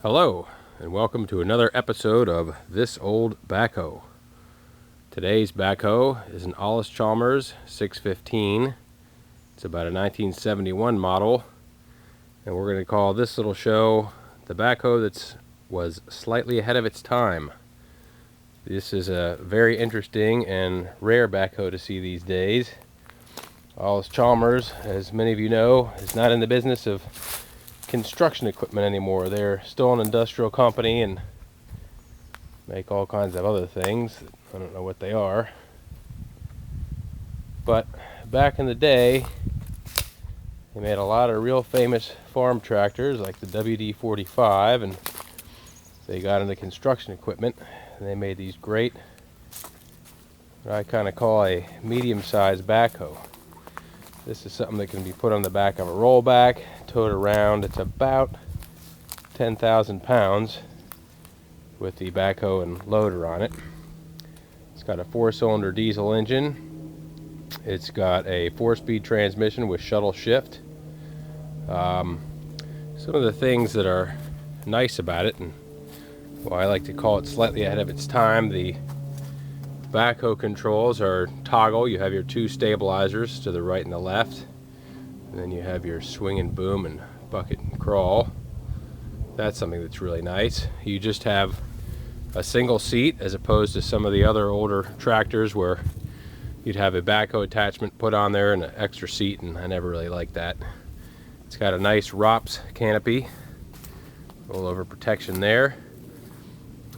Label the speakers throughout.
Speaker 1: Hello, and welcome to another episode of This Old Backhoe. Today's backhoe is an Allis Chalmers 615. It's about a 1971 model, and we're going to call this little show the backhoe that was slightly ahead of its time. This is a very interesting and rare backhoe to see these days. Allis Chalmers, as many of you know, is not in the business of construction equipment anymore. They're still an industrial company and make all kinds of other things. I don't know what they are. But back in the day, they made a lot of real famous farm tractors like the WD-45, and they got into construction equipment and they made these great, what I kind of call a medium-sized backhoe. This is something that can be put on the back of a rollback, towed around. It's about 10,000 pounds with the backhoe and loader on it. It's got a 4-cylinder diesel engine. It's got a 4-speed transmission with shuttle shift. Some of the things that are nice about it, and well, I like to call it slightly ahead of its time, the backhoe controls are toggle. You have your two stabilizers to the right and the left, and then you have your swing and boom and bucket and crawl. That's something that's really nice. You just have a single seat as opposed to some of the other older tractors where you'd have a backhoe attachment put on there and an extra seat, and I never really liked that. It's got a nice ROPS canopy, all over protection there.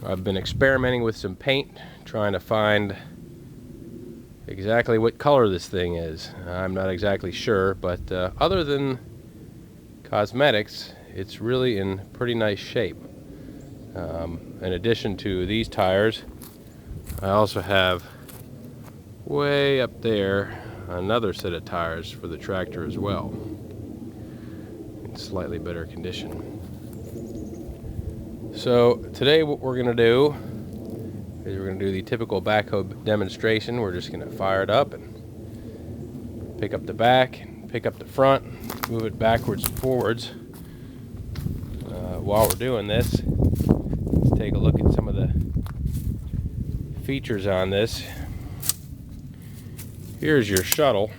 Speaker 1: I've been experimenting with some paint, trying to find exactly what color this thing is. I'm not exactly sure, but other than cosmetics, it's really in pretty nice shape. In addition to these tires, I also have way up there another set of tires for the tractor as well, in slightly better condition. So today what we're going to do is we're going to do the typical backhoe demonstration. We're just going to fire it up and pick up the back, and pick up the front, move it backwards and forwards. While we're doing this, let's take a look at some of the features on this. Here's your shuttle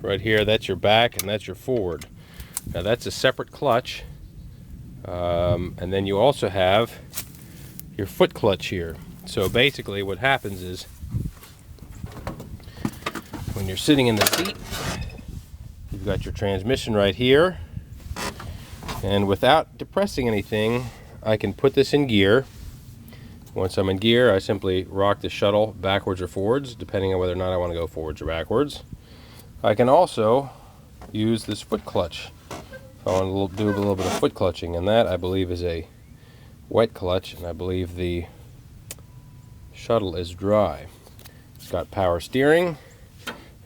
Speaker 1: right here. That's your back and that's your forward. Now that's a separate clutch. And then you also have your foot clutch here. So basically what happens is when you're sitting in the seat, you've got your transmission right here, and without depressing anything, I can put this in gear. Once I'm in gear, I simply rock the shuttle backwards or forwards, depending on whether or not I want to go forwards or backwards. I can also use this foot clutch. I want to do a little bit of foot clutching, and that I believe is a wet clutch, and I believe the shuttle is dry. It's got power steering.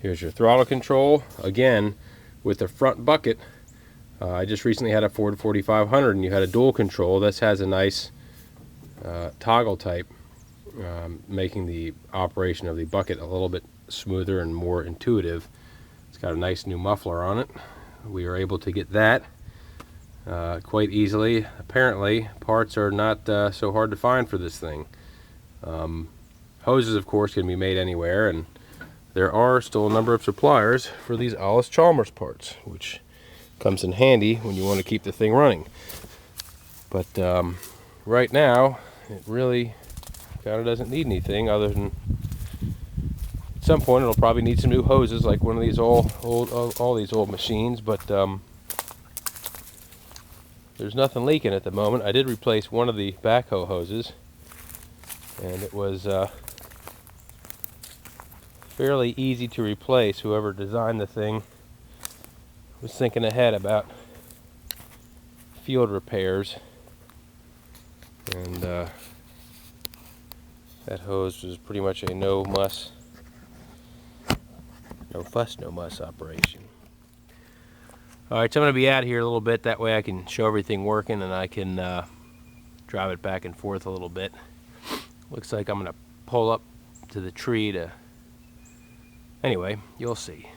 Speaker 1: Here's your throttle control. Again, with the front bucket, I just recently had a Ford 4500 and you had a dual control. This has a nice toggle type, making the operation of the bucket a little bit smoother and more intuitive. It's got a nice new muffler on it. We are able to get that quite easily. Apparently, parts are not so hard to find for this thing. Hoses, of course, can be made anywhere, and there are still a number of suppliers for these Allis Chalmers parts, which comes in handy when you want to keep the thing running. But right now, it really kind of doesn't need anything other than at some point it'll probably need some new hoses, like one of these all these old machines. But there's nothing leaking at the moment. I did replace one of the backhoe hoses, and it was fairly easy to replace. Whoever designed the thing was thinking ahead about field repairs, and that hose was pretty much a no fuss, no muss operation. Alright, so I'm going to be out here a little bit, that way I can show everything working and I can drive it back and forth a little bit. Looks like I'm going to pull up to the tree to... Anyway, you'll see.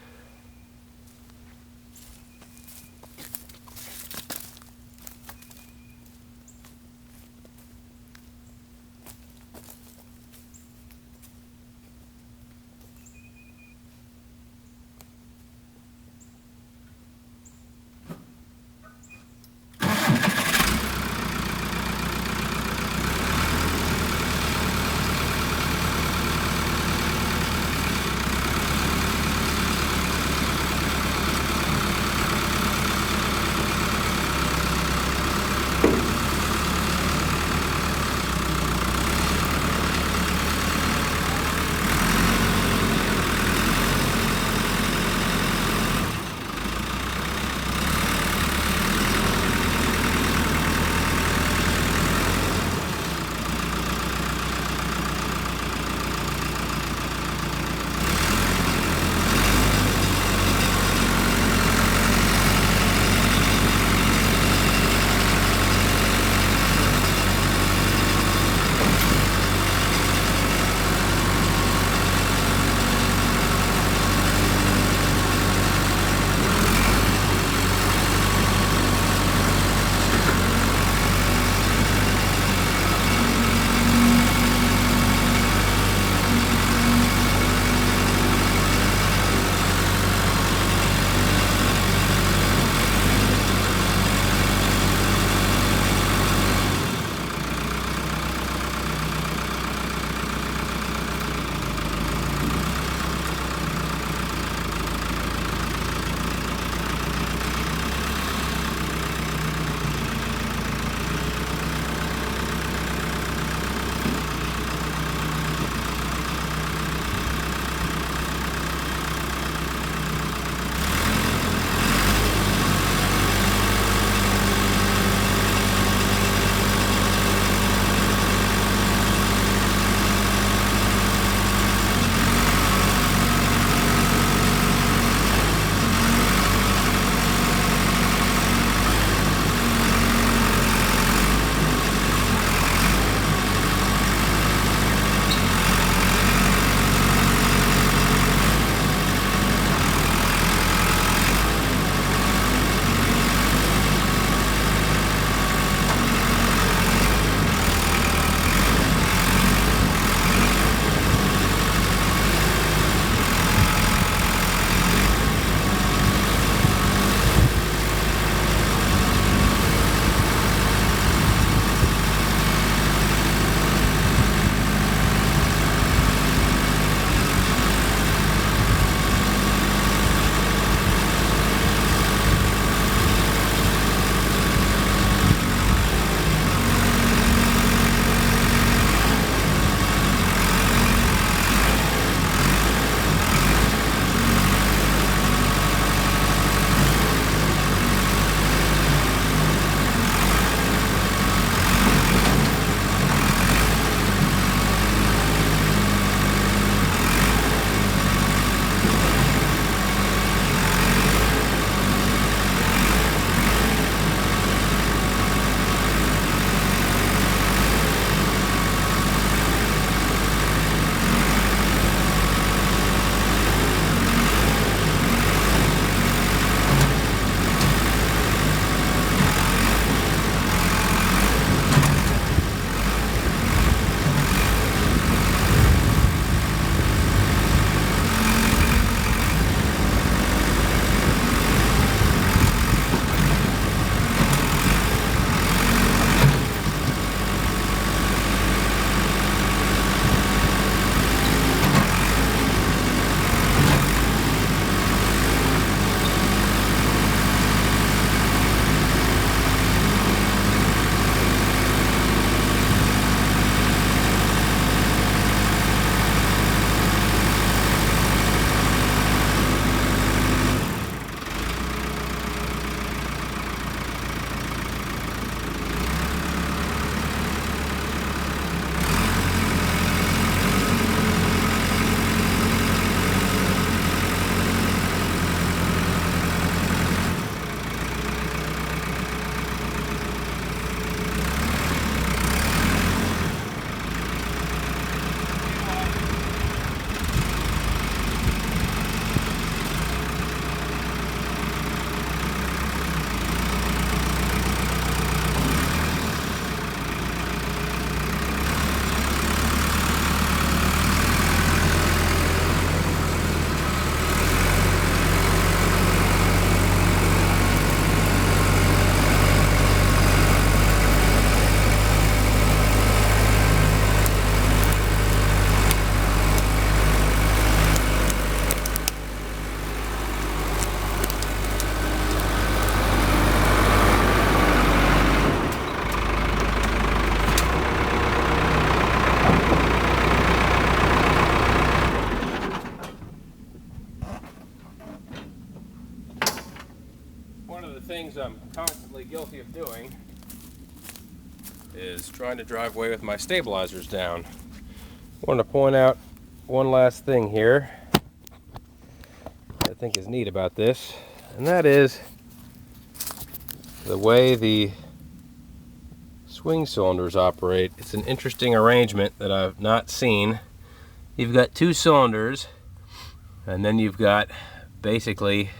Speaker 1: doing is trying to drive away with my stabilizers down. I want to point out one last thing here I think is neat about this, and that is the way the swing cylinders operate. It's an interesting arrangement that I've not seen. You've got two cylinders, and then you've got basically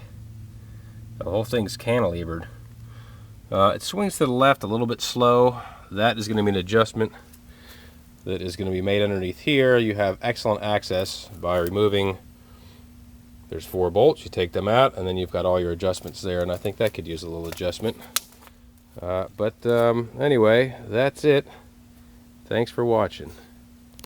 Speaker 1: the whole thing's cantilevered. It swings to the left a little bit slow. That is going to be an adjustment that is going to be made underneath here. You have excellent access by removing, there's 4 bolts, you take them out, and then you've got all your adjustments there, and I think that could use a little adjustment. Anyway, that's it. Thanks for watching.